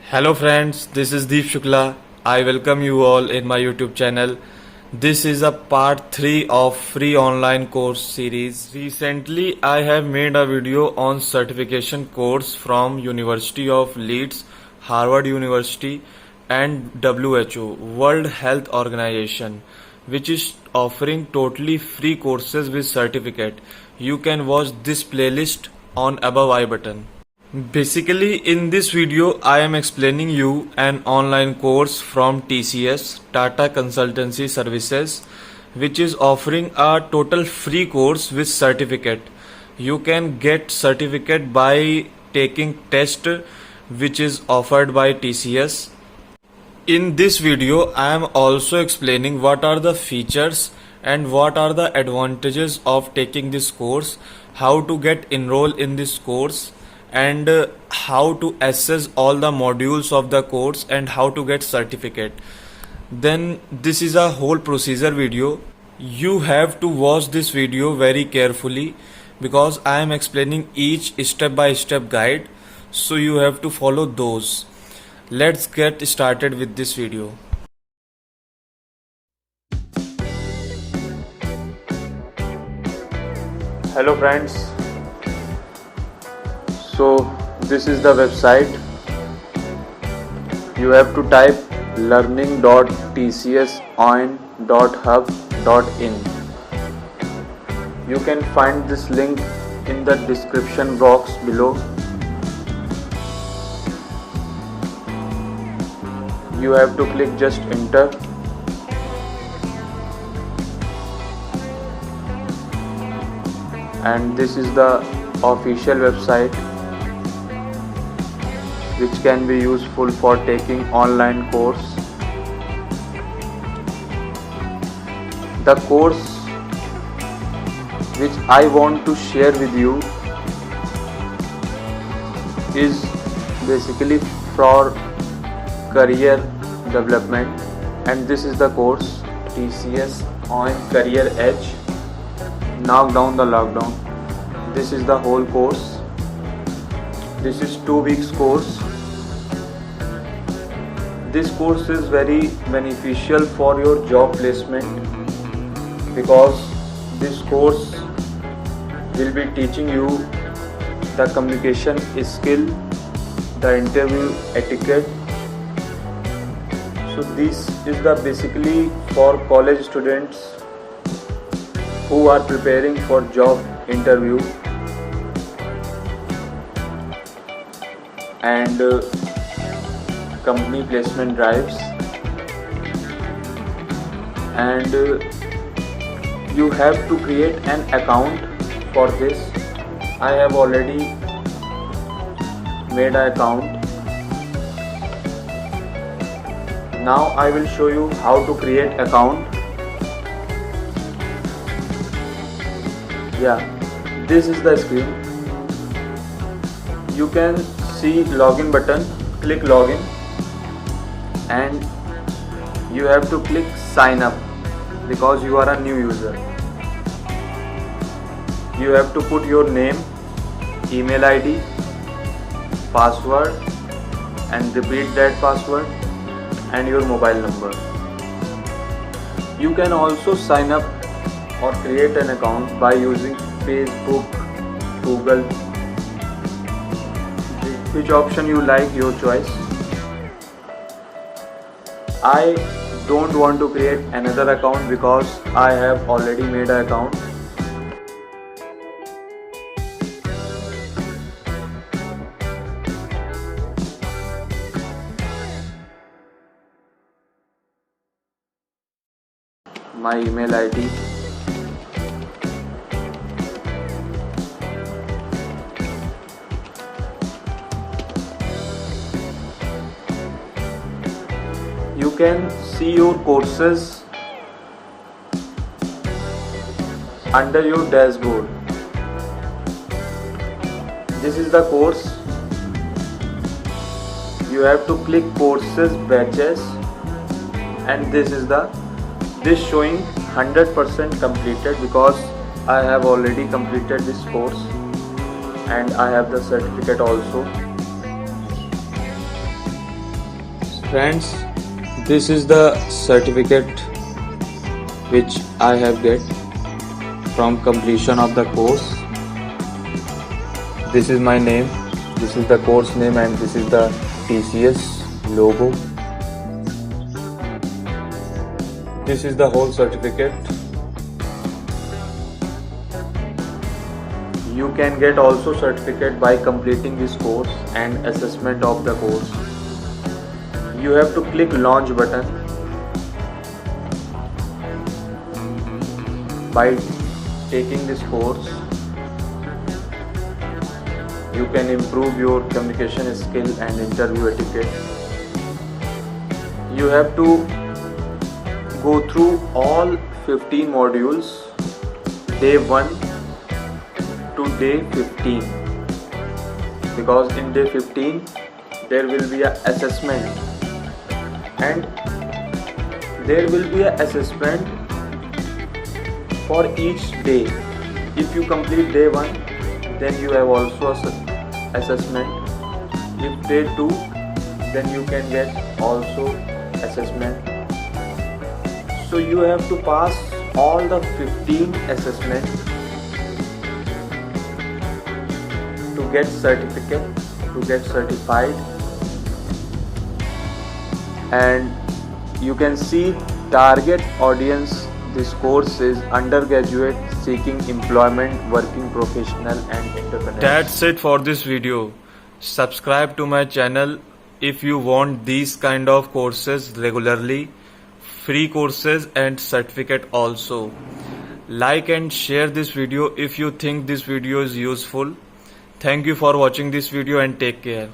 Hello friends, this is Deep Shukla. I welcome you all in my YouTube channel. This is a part 3 of free online course series. Recently I have made a video on certification course from University of Leeds, Harvard University and WHO, World Health Organization, which is offering totally free courses with certificate. You can watch this playlist on above I button. Basically, in this video, I am explaining you an online course from TCS, Tata Consultancy Services, which is offering a total free course with certificate. You can get certificate by taking test which is offered by TCS. In this video, I am also explaining what are the features and what are the advantages of taking this course, how to get enrolled in this course, and how to assess all the modules of the course and how to get certificate. Then this is a whole procedure video. You have to watch this video very carefully because I am explaining each step by step guide, so you have to follow those. Let's get started with this video. Hello friends, so this is the website. You have to type learning.tcsoin.hub.in. You can find this link in the description box below. You have to click just enter. And this is the official website which can be useful for taking online course. The course which I want to share with you is basically for career development, and this is the course TCS on Career Edge. Knock down the lockdown. This is the whole course. This is 2 weeks course. This course is very beneficial for your job placement because this course will be teaching you the communication skill, the interview etiquette. So this is the basically for college students who are preparing for job interview and company placement drives, and you have to create an account for this. I have already made an account. Now I will show you how to create account. Yeah, this is the screen. You can see login button. Click login and you have to click sign up because you are a new user. You have to put your name, email ID, password, and repeat that password and your mobile number. You can also sign up or create an account by using Facebook, Google, which option you like, your choice. I don't want to create another account because I have already made an account. My email ID, you can see your courses under your dashboard. This is the course. You have to click courses batches, and this showing 100% completed because I have already completed this course and I have the certificate also. Friends, this is the certificate which I have get from completion of the course. This is my name, this is the course name, and this is the TCS logo. This is the whole certificate. You can get also certificate by completing this course and assessment of the course. You have to click launch button. By taking this course, you can improve your communication skill and interview etiquette. You have to go through all 15 modules, day 1 to day 15, because in day 15 there will be an assessment, and there will be an assessment for each day. If you complete day 1, then you have also assessment. If day 2, then you can get also assessment. So you have to pass all the 15 assessments to get certificate, to get certified. And you can see target audience. This course is undergraduate seeking employment, working professional and entrepreneur. That's it for this video. Subscribe to my channel if you want these kind of courses regularly, free courses and certificate also. Like and share this video if you think this video is useful. Thank you for watching this video and take care.